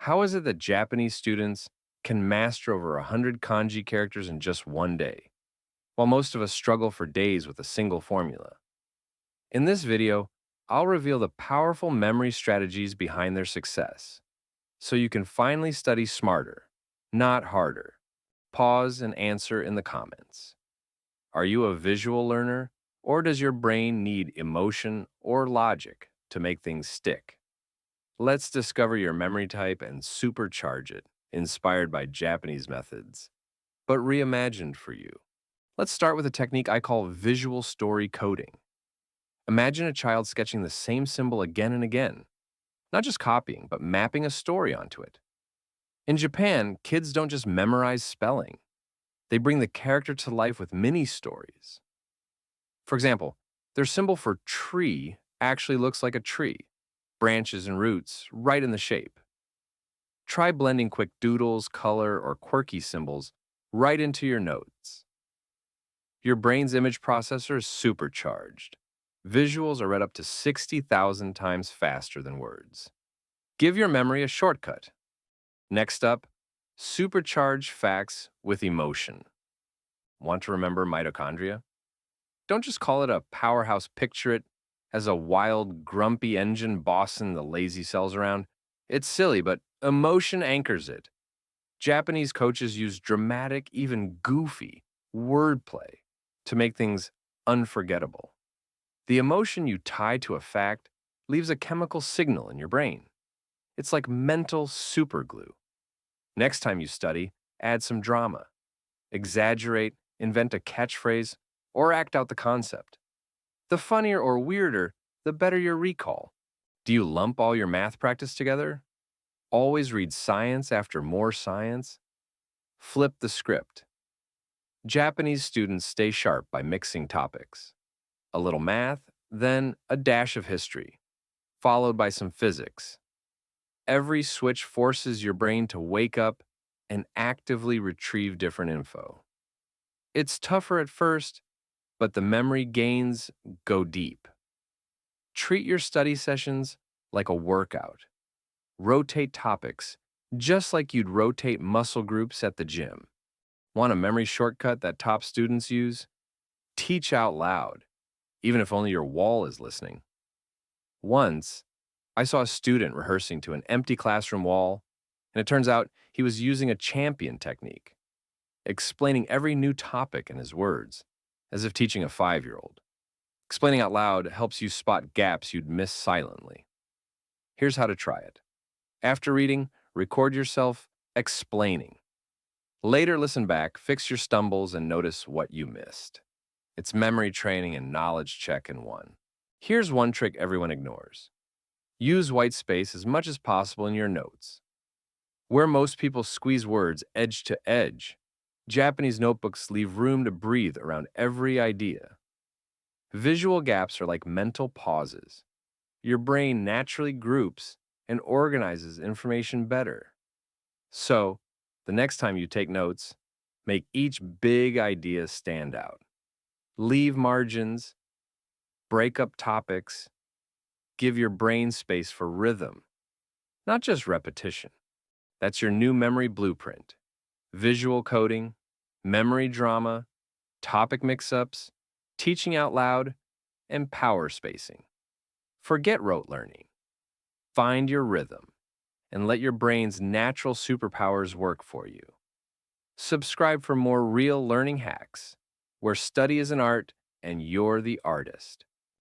How is it that Japanese students can master over 100 kanji characters in just one day, while most of us struggle for days with a single formula? In this video, I'll reveal the powerful memory strategies behind their success, so you can finally study smarter, not harder. Pause and answer in the comments. Are you a visual learner, or does your brain need emotion or logic to make things stick? Let's discover your memory type and supercharge it, inspired by Japanese methods, but reimagined for you. Let's start with a technique I call visual story coding. Imagine a child sketching the same symbol again and again, not just copying, but mapping a story onto it. In Japan, kids don't just memorize spelling, they bring the character to life with mini stories. For example, their symbol for tree actually looks like a tree, branches and roots right in the shape. Try blending quick doodles, color, or quirky symbols right into your notes. Your brain's image processor is supercharged. Visuals are read up to 60,000 times faster than words. Give your memory a shortcut. Next up, supercharge facts with emotion. Want to remember mitochondria? Don't just call it a powerhouse, picture it as a wild, grumpy engine bossing the lazy cells around. It's silly, but emotion anchors it. Japanese coaches use dramatic, even goofy, wordplay to make things unforgettable. The emotion you tie to a fact leaves a chemical signal in your brain. It's like mental superglue. Next time you study, add some drama. Exaggerate, invent a catchphrase, or act out the concept. The funnier or weirder, the better your recall. Do you lump all your math practice together? Always read science after more science? Flip the script. Japanese students stay sharp by mixing topics. A little math, then a dash of history, followed by some physics. Every switch forces your brain to wake up and actively retrieve different info. It's tougher at first, but the memory gains go deep. Treat your study sessions like a workout. Rotate topics, just like you'd rotate muscle groups at the gym. Want a memory shortcut that top students use? Teach out loud, even if only your wall is listening. Once, I saw a student rehearsing to an empty classroom wall, and it turns out he was using a champion technique, explaining every new topic in his words, as if teaching a 5-year-old. Explaining out loud helps you spot gaps you'd miss silently. Here's how to try it. After reading, record yourself explaining. Later, listen back, fix your stumbles, and notice what you missed. It's memory training and knowledge check in one. Here's one trick everyone ignores. Use white space as much as possible in your notes. Where most people squeeze words edge to edge, Japanese notebooks leave room to breathe around every idea. Visual gaps are like mental pauses. Your brain naturally groups and organizes information better. So, the next time you take notes, make each big idea stand out. Leave margins, break up topics, give your brain space for rhythm, not just repetition. That's your new memory blueprint. Visual coding, memory drama, topic mix-ups, teaching out loud, and power spacing. Forget rote learning. Find your rhythm and let your brain's natural superpowers work for you. Subscribe for more real learning hacks, where study is an art and you're the artist.